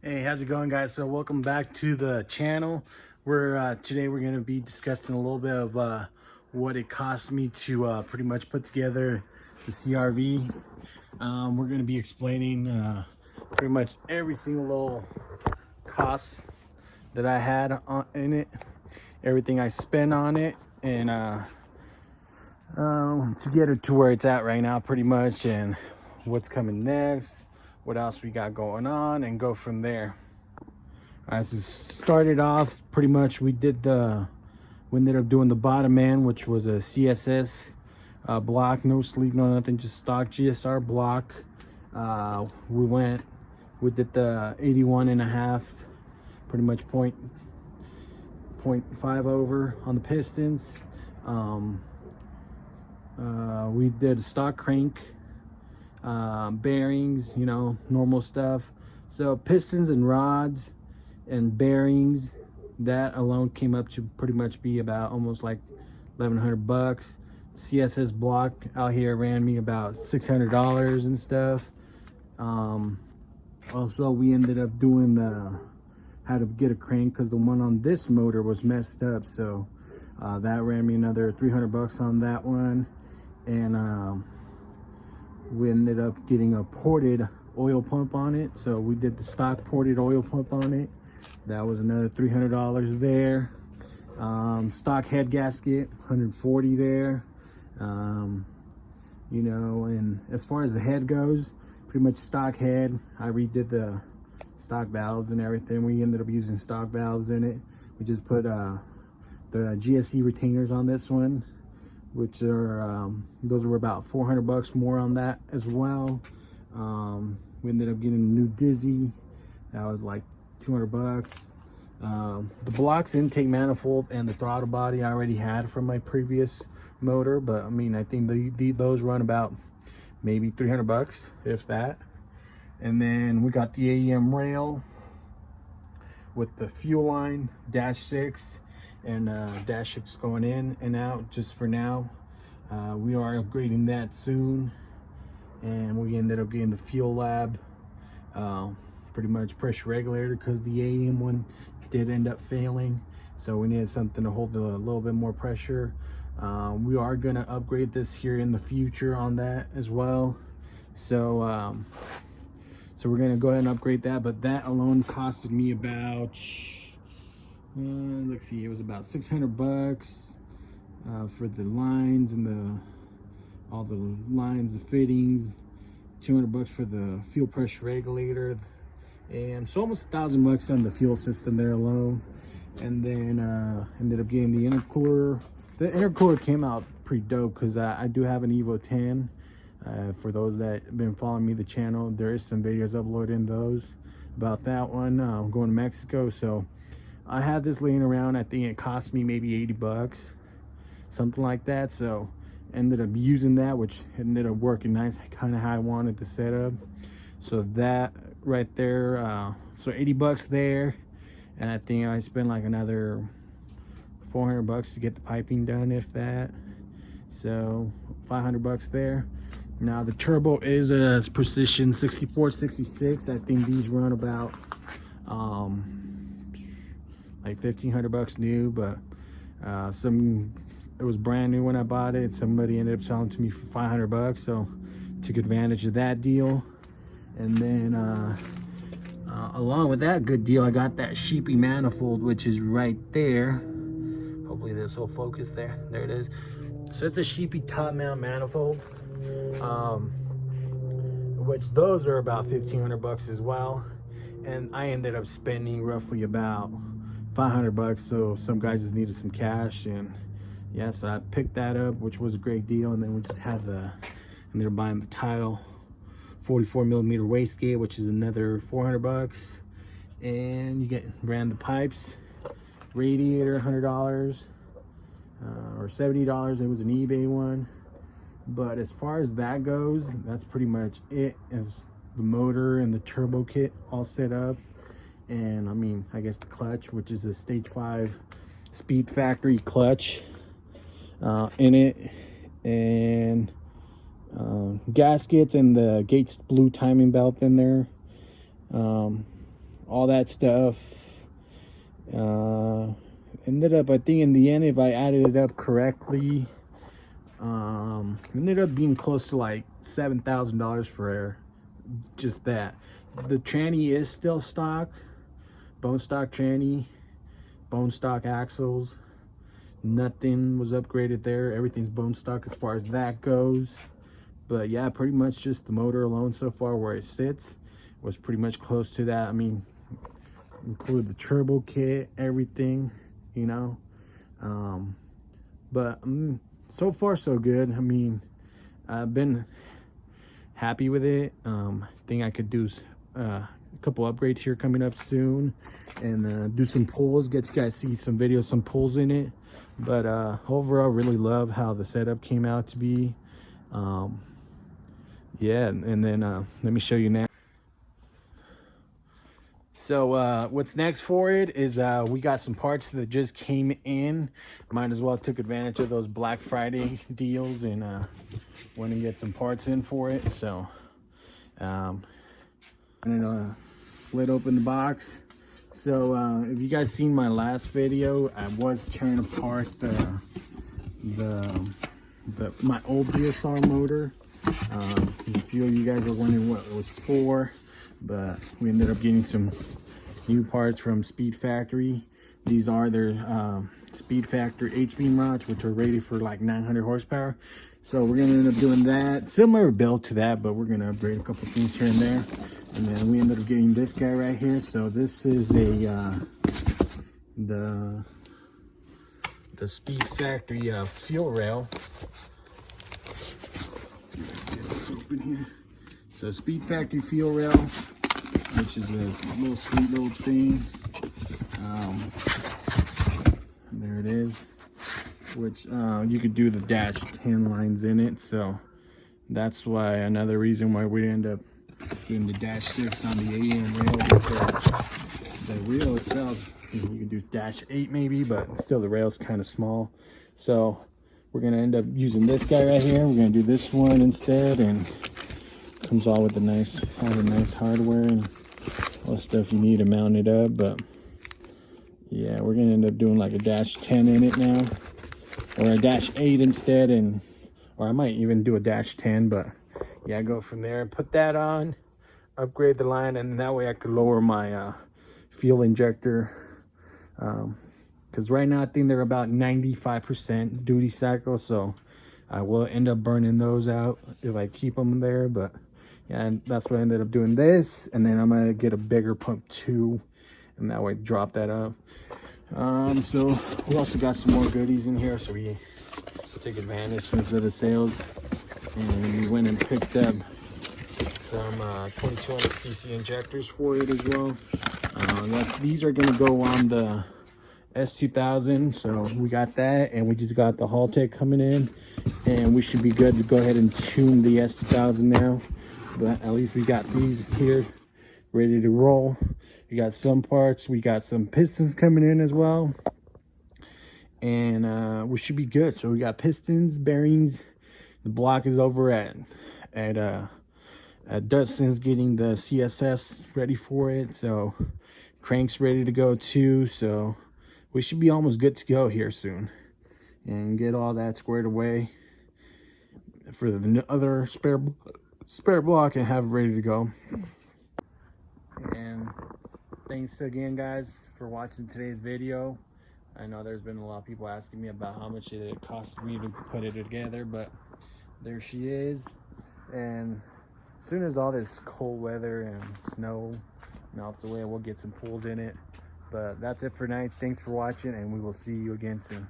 Hey, how's it going, guys? So welcome back to the channel. Today we're going to be discussing a little bit of what it cost me to pretty much put together the CRV. We're going to be explaining pretty much every single little cost that I had in it, everything I spent on it, and to get it to where it's at right now, pretty much, and what's coming next, what else we got going on, and go from there. As it started off, pretty much we ended up doing the bottom end, which was a CSS block, no sleeve, no nothing, just stock GSR block. We did the 81.5, pretty much 0.5 over on the pistons. We did a stock crank, bearings, normal stuff. So pistons and rods and bearings, that alone came up to pretty much be about almost like $1,100. CSS block out here ran me about $600 and stuff. Also, we ended up doing how to get a crank, because the one on this motor was messed up, so that ran me another $300 on that one. And we ended up getting a ported oil pump on it, so we did the stock ported oil pump on it. That was another $300 there. Stock head gasket, $140 there. And as far as the head goes, pretty much stock head. I redid the stock valves and everything. We ended up using stock valves in it. We just put the GSE retainers on this one, which are those were about $400 more on that as well. We ended up getting a new dizzy. That was like $200. The blocks, intake manifold, and the throttle body I already had from my previous motor, but I mean, I think those run about maybe $300, if that. And then we got the AEM rail with the fuel line, -6, and -6 going in and out just for now. We are upgrading that soon, and we ended up getting the fuel lab, pretty much pressure regulator, because the AEM one did end up failing, so we needed something to hold a little bit more pressure. We are going to upgrade this here in the future on that as well, so we're going to go ahead and upgrade that. But that alone costed me about let's see, it was about $600 for the lines and all the lines, the fittings, $200 for the fuel pressure regulator, and so almost $1,000 on the fuel system there alone. And then ended up getting the intercooler. The intercooler came out pretty dope, because I do have an Evo 10. For those that have been following me the channel, there is some videos uploading those about that one. I'm going to Mexico, so I had this laying around. I think it cost me maybe $80, something like that. So ended up using that, which ended up working nice, kind of how I wanted the setup. So that right there, so $80 there, and I think I spent like another $400 to get the piping done, if that. So $500 there. Now the turbo is a Precision 6466. I think these run about like $1,500 new, but it was brand new when I bought it. Somebody ended up selling to me for $500, so took advantage of that deal. And then along with that good deal, I got that sheepy manifold, which is right there. Hopefully this will focus there. There it is. So it's a sheepy top mount manifold, which those are about $1,500 as well. And I ended up spending roughly about $500, so some guy just needed some cash, and yeah, so I picked that up, which was a great deal. And then we just had ended up buying the tile 44mm wastegate, which is another $400. And you ran the pipes, radiator, $100 or $70. It was an eBay one. But as far as that goes, that's pretty much it. As the motor and the turbo kit all set up, and I mean, I guess the clutch, which is a stage 5 Speed Factory clutch in it, and gaskets and the Gates blue timing belt in there. all that stuff. Ended up, I think in the end, if I added it up correctly, ended up being close to like $7,000 for just that. The tranny is still stock, bone stock tranny, bone stock axles. Nothing was upgraded there. Everything's bone stock as far as that goes. But yeah, pretty much just the motor alone so far where it sits was pretty much close to that. I mean, include the turbo kit, everything, you know. But so far so good. I mean, I've been happy with it. I think I could do a couple upgrades here coming up soon, and do some pulls, get you guys see some videos, some pulls in it. But overall, really love how the setup came out to be. Yeah, and then let me show you now. So what's next for it is we got some parts that just came in. Might as well took advantage of those Black Friday deals and went and get some parts in for it. So I'm gonna split open the box. So if you guys seen my last video, I was tearing apart my old GSR motor. A few of you guys are wondering what it was for, but we ended up getting some new parts from Speed Factory. These are their Speed Factory H-beam rods, which are rated for like 900 horsepower. So we're gonna end up doing that, similar build to that, but we're gonna upgrade a couple things here and there. And then we ended up getting this guy right here. So this is a the Speed Factory fuel rail. Let's see if I can get this open here. So Speed Factory fuel rail, which is a little sweet little thing. There it is, which you could do the dash 10 lines in it. So that's why another reason why we end up doing the dash 6 on the AM rail, because the rail itself, you can do dash 8 maybe, but still the rail's kind of small. So we're gonna end up using this guy right here. We're gonna do this one instead, and comes all with all the nice hardware and all the stuff you need to mount it up. But yeah, we're gonna end up doing like a dash 10 in it now, or a dash 8 instead, or I might even do a dash 10. But yeah, go from there and put that on, upgrade the line, and that way I could lower my fuel injector, because right now I think they're about 95% duty cycle, so I will end up burning those out if I keep them there. But yeah, and that's what I ended up doing this, and then I'm gonna get a bigger pump too, and that way drop that up. So we also got some more goodies in here, so we took advantage since of the sales, and we went and picked up some 2200cc injectors for it as well. These are going to go on the S2000, so we got that, and we just got the Haltech coming in, and we should be good to go ahead and tune the S2000 now. But at least we got these here ready to roll. We got some parts, we got some pistons coming in as well, and we should be good. So we got pistons, bearings. The block is over at Dustin's getting the CSS ready for it, so crank's ready to go too. So we should be almost good to go here soon and get all that squared away for the other spare block and have it ready to go. And thanks again, guys, for watching today's video. I know there's been a lot of people asking me about how much it cost me to put it together, but there she is. And as soon as all this cold weather and snow melts away, we'll get some pulls in it. But that's it for tonight. Thanks for watching, and we will see you again soon.